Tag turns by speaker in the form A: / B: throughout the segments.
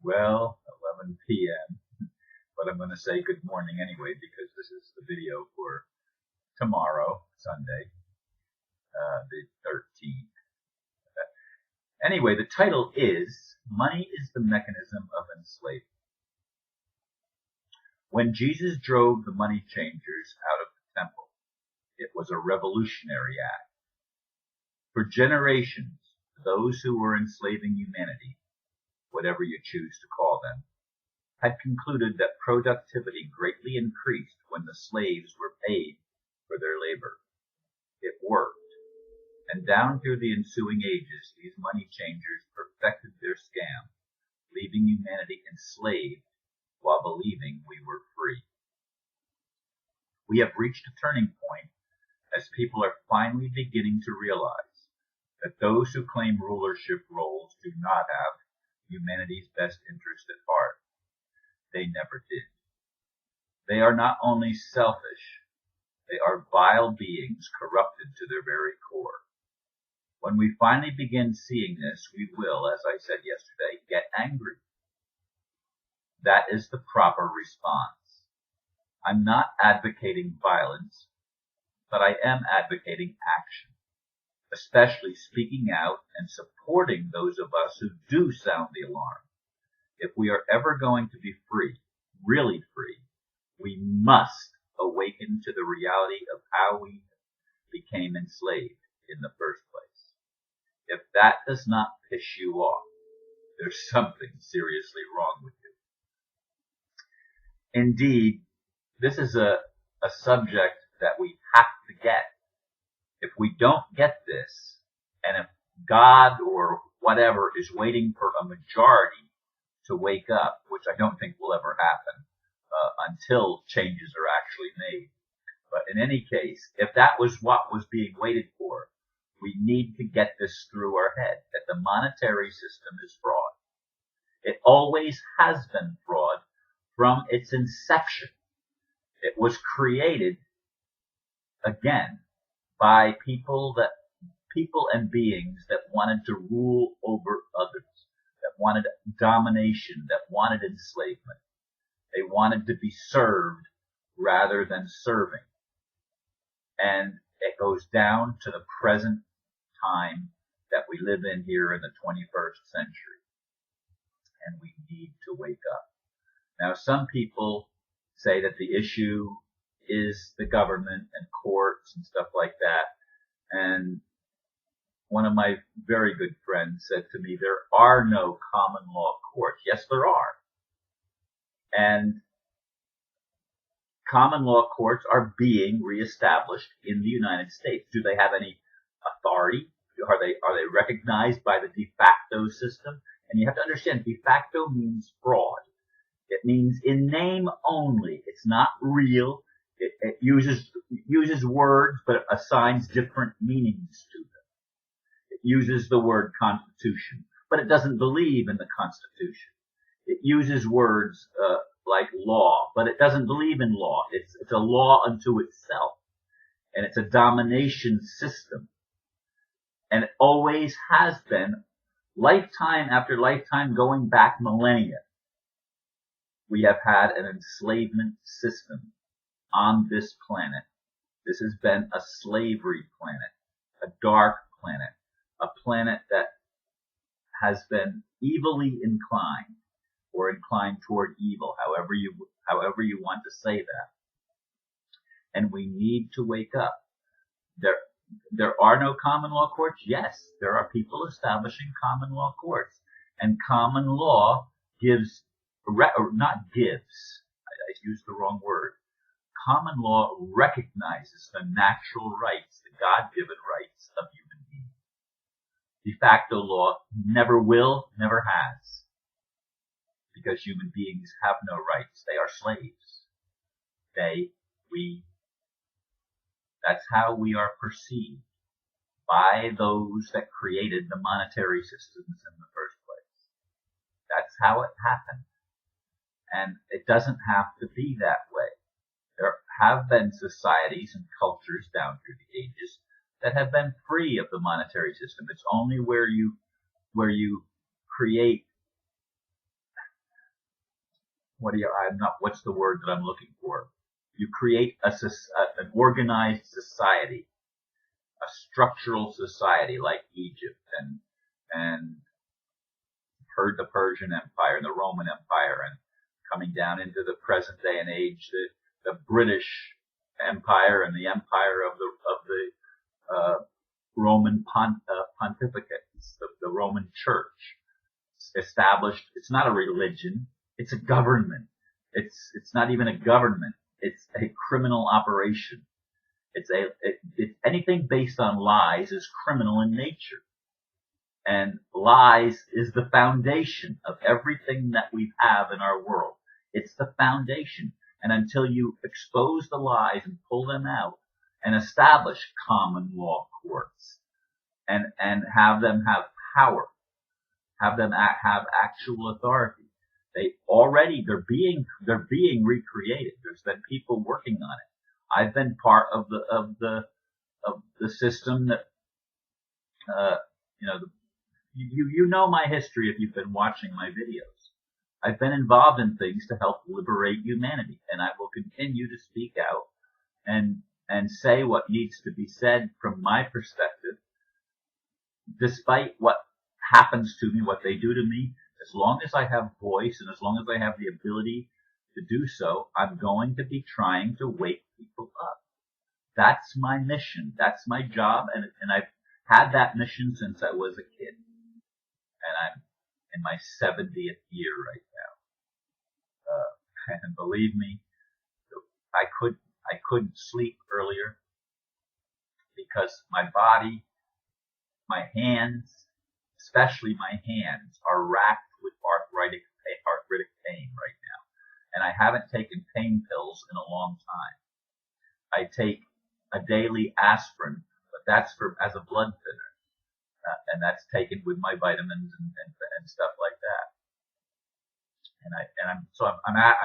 A: Well, 11 p.m., but I'm going to say good morning anyway because this is the video for tomorrow, Sunday, the 13th. Anyway, the title is Money is the Mechanism of Enslavement. When Jesus drove the money changers out of the temple, it was a revolutionary act. For generations, those who were enslaving humanity, whatever you choose to call them, had concluded that productivity greatly increased when the slaves were paid for their labor. It worked, and down through the ensuing ages, these money changers perfected their scam, leaving humanity enslaved while believing we were free. We have reached a turning point as people are finally beginning to realize that those who claim rulership roles do not have humanity's best interest at heart. They never did. They are not only selfish, they are vile beings corrupted to their very core. When we finally begin seeing this, we will, as I said yesterday, get angry. That is the proper response. I'm not advocating violence, but I am advocating action, especially speaking out and supporting those of us who do sound the alarm. If we are ever going to be free, really free, we must awaken to the reality of how we became enslaved in the first place. If that does not piss you off, there's something seriously wrong with you. Indeed, this is a subject that we have to get. If we don't get this, and if God or whatever is waiting for a majority to wake up, which I don't think will ever happen until changes are actually made. But in any case, if that was what was being waited for, we need to get this through our head, that the monetary system is fraud. It always has been fraud from its inception. It was created, again, by people and beings that wanted to rule over others, that wanted domination, that wanted enslavement. They wanted to be served rather than serving. And it goes down to the present time that we live in here in the 21st century. And we need to wake up. Now, some people say that the issue is the government and courts and stuff like that. And one of my very good friends said to me, there are no common law courts. Yes, there are. And common law courts are being reestablished in the United States. Do they have any authority? Are they recognized by the de facto system? And you have to understand, de facto means fraud. It means in name only. It's not real. It uses words, but assigns different meanings to them. It uses the word constitution, but it doesn't believe in the Constitution. It uses words like law, but it doesn't believe in law. It's a law unto itself, and it's a domination system. And it always has been, lifetime after lifetime, going back millennia. We have had an enslavement system on this planet. This has been a slavery planet, a dark planet, a planet that has been evilly inclined, or inclined toward evil, however you want to say that. And we need to wake up. There are no common law courts. Yes, there are people establishing common law courts, and common law gives, or not gives, I used the wrong word. Common law recognizes the natural rights, the God-given rights of human beings. De facto law never will, never has, because human beings have no rights. They are slaves. That's how we are perceived by those that created the monetary systems in the first place. That's how it happened. And it doesn't have to be that way. There have been societies and cultures down through the ages that have been free of the monetary system. It's only where you create what's the word that I'm looking for? You create an organized society, a structural society like Egypt and the Persian Empire and the Roman Empire, and coming down into the present day and age, the British Empire and the empire of the Roman pontificate, the Roman Church, established. It's not a religion; it's a government. It's not even a government. It's a criminal operation. Anything based on lies is criminal in nature. And lies is the foundation of everything that we have in our world. It's the foundation. And until you expose the lies and pull them out and establish common law courts and have them have power, have them have actual authority, they're being recreated. There's been people working on it. I've been part of the system that, you know my history if you've been watching my videos. I've been involved in things to help liberate humanity, and I will continue to speak out and say what needs to be said from my perspective, despite what happens to me, what they do to me. As long as I have voice and as long as I have the ability to do so, I'm going to be trying to wake people up. That's my mission. That's my job, and I've had that mission since I was a kid. And I'm in my 70th year right now. And believe me, I couldn't sleep earlier because my body, my hands, especially my hands, are racked with arthritic pain right now. And I haven't taken pain pills in a long time. I take a daily aspirin, but that's as a blood thinner. And that's taken with my vitamins and stuff like that.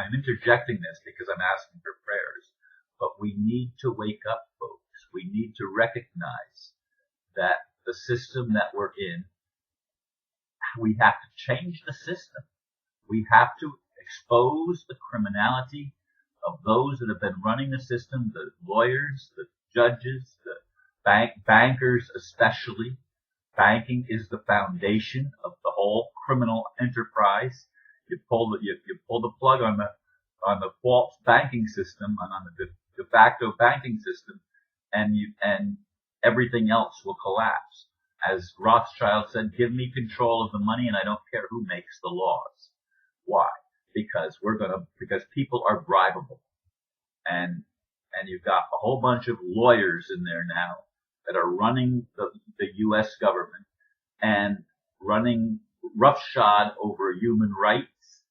A: I'm interjecting this because I'm asking for prayers. But we need to wake up, folks. We need to recognize that the system that we're in, we have to change the system. We have to expose the criminality of those that have been running the system, the lawyers, the judges, the bankers especially. Banking is the foundation of the whole criminal enterprise. You pull the plug on the false banking system and on the de facto banking system, and everything else will collapse. As Rothschild said, "Give me control of the money, and I don't care who makes the laws." Why? Because people are bribable, and you've got a whole bunch of lawyers in there now that are running the U.S. government and running roughshod over human rights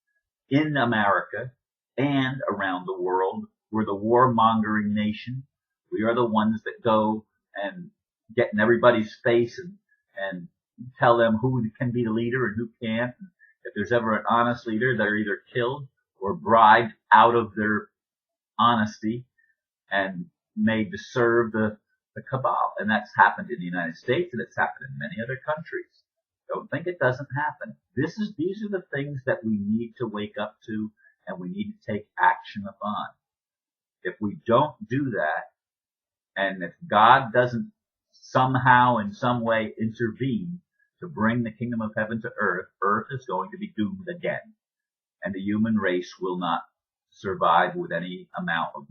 A: in America and around the world. We're the warmongering nation. We are the ones that go and get in everybody's face and tell them who can be the leader and who can't. If there's ever an honest leader, they're either killed or bribed out of their honesty and made to serve the cabal. And that's happened in the United States, and it's happened in many other countries. Don't think it doesn't happen. These are the things that we need to wake up to, and we need to take action upon. If we don't do that, and if God doesn't somehow in some way intervene to bring the kingdom of heaven to earth, earth is going to be doomed again. And the human race will not survive with any amount of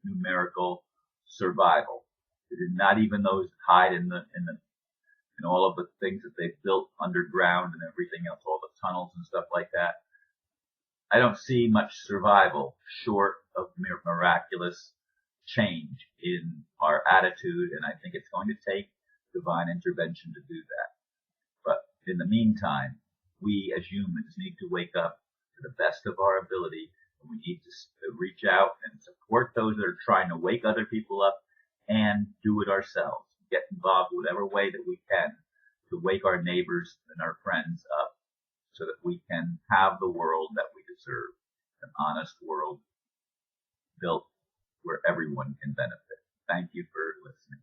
A: numerical survival. Not even those that hide in all of the things that they've built underground and everything else, all the tunnels and stuff like that. I don't see much survival short of miraculous change in our attitude, and I think it's going to take divine intervention to do that. But in the meantime, we as humans need to wake up to the best of our ability, and we need to reach out and support those that are trying to wake other people up, and do it ourselves. Get involved whatever way that we can to wake our neighbors and our friends up so that we can have the world that we deserve, an honest world built where everyone can benefit. Thank you for listening.